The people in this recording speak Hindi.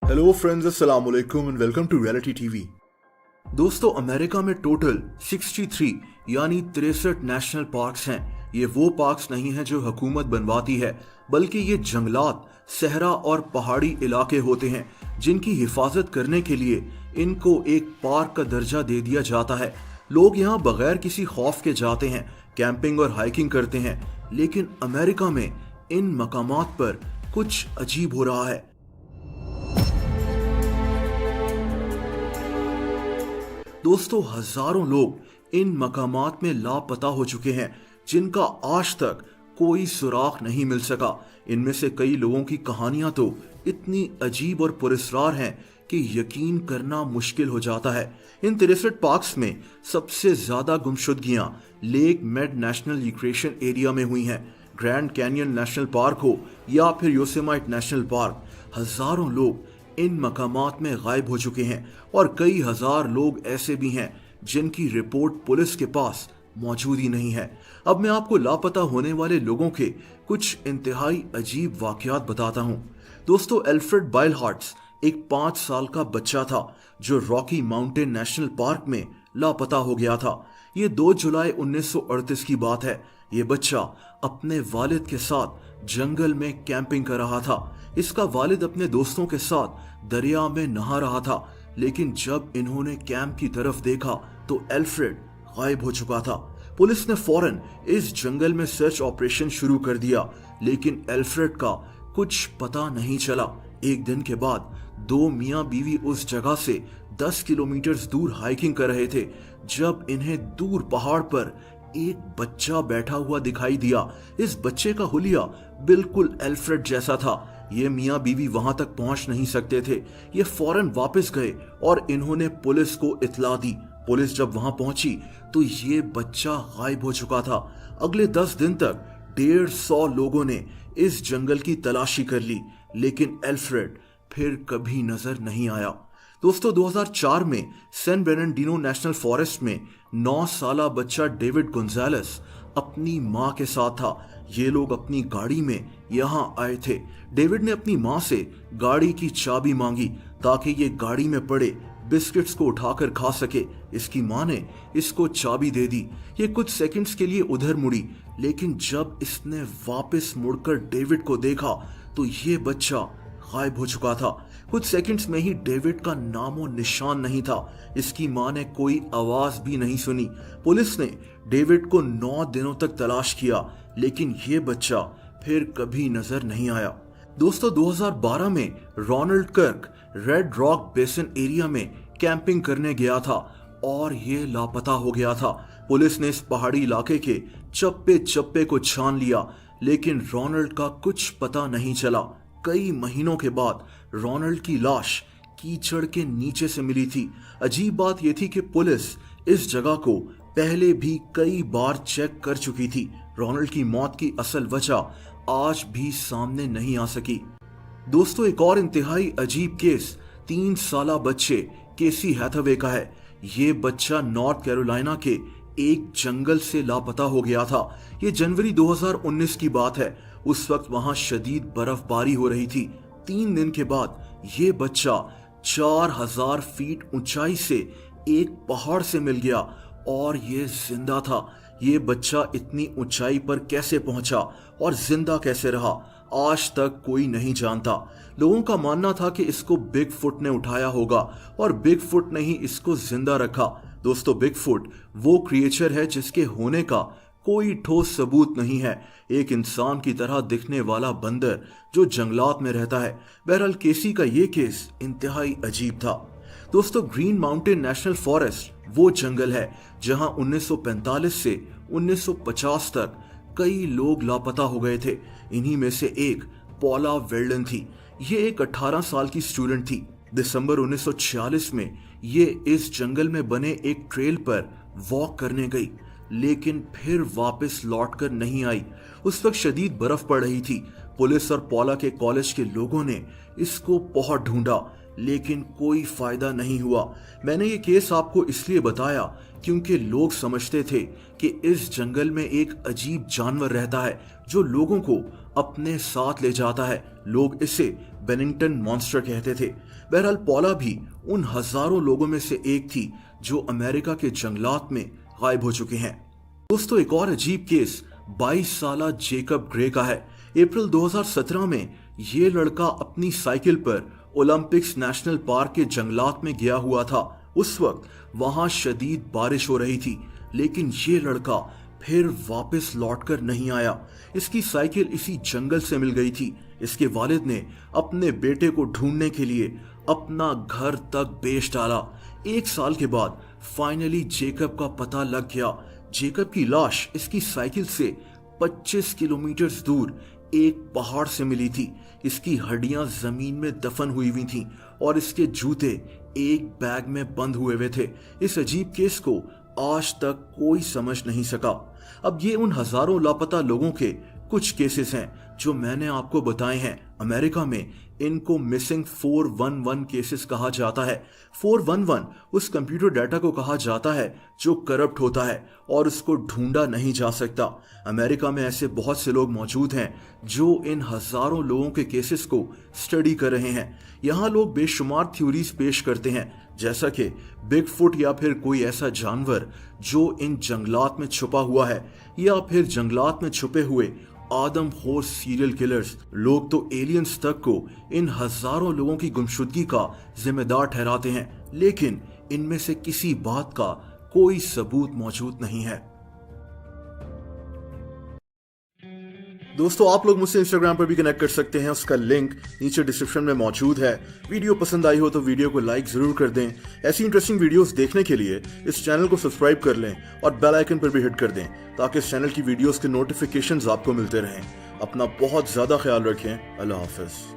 हेलो फ्रेंड्स, अस्सलाम वालेकुम and welcome to reality TV. दोस्तों, अमेरिका में टोटल 63 यानी 63 नेशनल पार्क्स हैं। ये वो पार्क्स नहीं हैं जो हुकूमत बनवाती है, बल्कि ये जंगलात, सहरा और पहाड़ी इलाके होते हैं जिनकी हिफाजत करने के लिए इनको एक पार्क का दर्जा दे दिया जाता है। लोग यहाँ बगैर किसी खौफ के जाते हैं, कैंपिंग और हाइकिंग करते हैं। लेकिन अमेरिका में इन मकामात पर कुछ अजीब हो रहा है। दोस्तों, हजारों लोग इन मकामात में लापता हो चुके हैं जिनका आज तक कोई सुराग नहीं मिल सका। इनमें से कई लोगों की कहानियां तो इतनी अजीब और पुरस्कार हैं कि यकीन करना मुश्किल हो जाता है। इन 63 पार्क्स में सबसे ज्यादा गुमशुदगियां Lake Mead National Recreation Area में हुई हैं। ग्रैंड कैनियन नेशनल पार्क हो या फिर योसेमाइट नेशनल पार्क, हजारों लोग इन मकामात में गायब हो चुके हैं और कई हजार लोग ऐसे भी हैं जिनकी रिपोर्ट पुलिस के पास मौजूद ही नहीं है। अब मैं आपको लापता होने वाले लोगों के कुछ इंतहाई अजीब वाकयात बताता हूं। दोस्तों, एल्फ्रेड बाइलहार्ट्स एक 5 साल का बच्चा था जो रॉकी माउंटेन नेशनल पार्क में लापता हो गया था। ये 2 जुलाई 1938 की बात है। ये बच्चा अपने वालिद के साथ जंगल में कैंपिंग कर रहा था। इसका वालिद अपने दोस्तों के साथ दरिया में नहा रहा था, लेकिन जब इन्होंने कैंप की तरफ देखा तो एल्फ्रेड गायब हो चुका था। पुलिस ने फौरन इस जंगल में सर्च ऑपरेशन शुरू कर दिया, लेकिन एल्फ्रेड का कुछ पता नहीं चला। एक दिन के बाद 2 मियां बीवी उस जगह से 10 किलोमीटर दूर हाइकिंग कर रहे थे जब इन्हें दूर पहाड़ पर एक बच्चा बैठा हुआ दिखाई दिया। इस बच्चे का हुलिया बिल्कुल एल्फ्रेड जैसा था। ये मियां बीवी वहां तक पहुंच नहीं सकते थे। ये फौरन वापस गए और इन्होंने पुलिस को इत्तला दी। पुलिस जब वहां पहुंची तो ये बच्चा गायब हो चुका था। अगले 10 दिन तक 150 लोगों ने इस जंगल की तलाशी कर ली, लेकिन एल्फ्रेड फिर कभी नजर नहीं आया। दोस्तों, 2004 में सैन बर्नार्डिनो नेशनल फॉरेस्ट में 9 साला बच्चा डेविड गोंजालेस अपनी मां के साथ था। ये लोग अपनी गाड़ी में यहां आए थे। डेविड ने अपनी मां से गाड़ी की चाबी मांगी ताकि ये गाड़ी में पड़े बिस्किट्स को उठाकर खा सके। इसकी मां ने इसको चाबी दे दी। ये कुछ सेकंड्स के लिए उधर मुड़ी, लेकिन जब इसने वापस मुड़कर डेविड को देखा तो ये बच्चा गायब हो चुका था। कुछ सेकंड्स में ही डेविड का नामो निशान नहीं था। इसकी मां ने कोई आवाज भी नहीं सुनी। पुलिस ने डेविड को 9 दिनों तक तलाश किया, लेकिन ये बच्चा फिर कभी नजर नहीं आया। दोस्तों, 2012 में रोनाल्ड कर्क रेड रॉक बेसिन एरिया में कैंपिंग करने गया था और ये लापता हो गया था। पुलिस ने इस पहाड़ी इलाके के चप्पे चप्पे को छान लिया, लेकिन रोनाल्ड का कुछ पता नहीं चला। कई महीनों के बाद रोनाल्ड की लाश कीचड़ के नीचे से मिली थी। अजीब बात यह थी कि पुलिस इस जगह को पहले भी कई बार चेक कर चुकी थी। रोनाल्ड की मौत की असल वजह आज भी सामने नहीं आ सकी। दोस्तों, एक और इंतहाई अजीब केस 3 साला बच्चे केसी हैथवे का है। ये बच्चा नॉर्थ कैरोलिना के एक जंगल से लापता हो गया था। ये जनवरी 2019 की बात है। उस वक्त वहां शदीद बर्फबारी हो रही थी। 3 दिन के बाद ये बच्चा 4000 फीट ऊंचाई से एक पहाड़ से मिल गया और ये जिंदा था। ये बच्चा इतनी ऊंचाई पर कैसे पहुंचा और जिंदा कैसे रहा, आज तक कोई नहीं जानता। लोगों का मानना था कि इसको बिग फुट ने उठाया होगा और बिग फुट ने ही इसको जिंदा रखा। दोस्तों, बिग फुट वो क्रिएचर है जिसके होने का कोई ठोस सबूत नहीं है। एक इंसान की तरह दिखने वाला बंदर जो जंगलात में रहता है। बहरहाल, केसी का ये केस इंतहाई अजीब था। दोस्तों, ग्रीन माउंटेन नेशनल फॉरेस्ट वो जंगल है जहां 1945 से 1950 तक कई लोग लापता हो गए थे। इन्हीं में से एक पॉला वेल्डन थी। ये एक 18 साल की स्टूडेंट थी। दिसंबर 1946 में ये इस जंगल में बने एक ट्रेल पर वॉक करने गई, लेकिन फिर वापस लौटकर नहीं आई। उस वक्त शदीद बर्फ पड़ रही थी। पुलिस और पॉला के कॉलेज के लोगों ने इसको बहुत ढूंढा, लेकिन कोई फायदा नहीं हुआ। मैंने ये केस आपको इसलिए बताया क्योंकि लोग समझते थे कि इस जंगल में एक अजीब जानवर रहता है जो लोगों को अपने साथ ले जाता है। लोग इसे बेनिंगटन मॉन्स्टर कहते थे। बहरहाल पॉला भी उन हजारों लोगों में से एक थी जो अमेरिका के जंगलात में गायब हो चुके हैं। दोस्तों, एक और अजीब केस 22 साला जेकब ग्रे का है। अप्रैल 2017 में ये लड़का अपनी साइकिल पर ओलंपिक्स नेशनल पार्क के जंगलात में गया हुआ था। उस वक्त वहां शदीद बारिश हो रही थी, लेकिन ये लड़का फिर वापस लौटकर नहीं आया। इसकी साइकिल इसी जंगल से मिल गई थी। इसके वालिद ने अपने बेटे को ढूंढने के लिए अपना घर तक बेच डाला। 1 साल के बाद फाइनली जेकब का पता लग गया। जेकब की लाश इसकी साइकिल से 25 किलोमीटर दूर एक पहाड़ से मिली थी। इसकी हड्डियां जमीन में दफन हुई थीं और इसके जूते एक बैग में बंद हुए हुए थे। इस अजीब केस को आज तक कोई समझ नहीं सका। अब ये उन हजारों लापता लोगों के कुछ केसेस हैं जो मैंने आपको बताए हैं। अमेरिका में इनको मिसिंग 411 केसेस कहा जाता है। 411 उस कंप्यूटर डाटा को कहा जाता है जो करप्ट होता है और उसको ढूंढा नहीं जा सकता। अमेरिका में ऐसे बहुत से लोग मौजूद हैं जो इन हजारों लोगों के केसेस को स्टडी कर रहे हैं। यहाँ लोग बेशुमार थ्योरीज पेश करते हैं, जैसा कि बिग फुट या फिर कोई ऐसा जानवर जो इन जंगलात में छुपा हुआ है, या फिर जंगलात में छुपे हुए आदमखोर सीरियल किलर्स। लोग तो एलियंस तक को इन हजारों लोगों की गुमशुदगी का जिम्मेदार ठहराते हैं, लेकिन इनमें से किसी बात का कोई सबूत मौजूद नहीं है। दोस्तों, आप लोग मुझसे इंस्टाग्राम पर भी कनेक्ट कर सकते हैं, उसका लिंक नीचे डिस्क्रिप्शन में मौजूद है। वीडियो पसंद आई हो तो वीडियो को लाइक जरूर कर दें। ऐसी इंटरेस्टिंग वीडियोस देखने के लिए इस चैनल को सब्सक्राइब कर लें और बेल आइकन पर भी हिट कर दें ताकि इस चैनल की वीडियोस के नोटिफिकेशंस आपको मिलते रहें। अपना बहुत ज्यादा ख्याल रखें। अल्लाह हाफिज।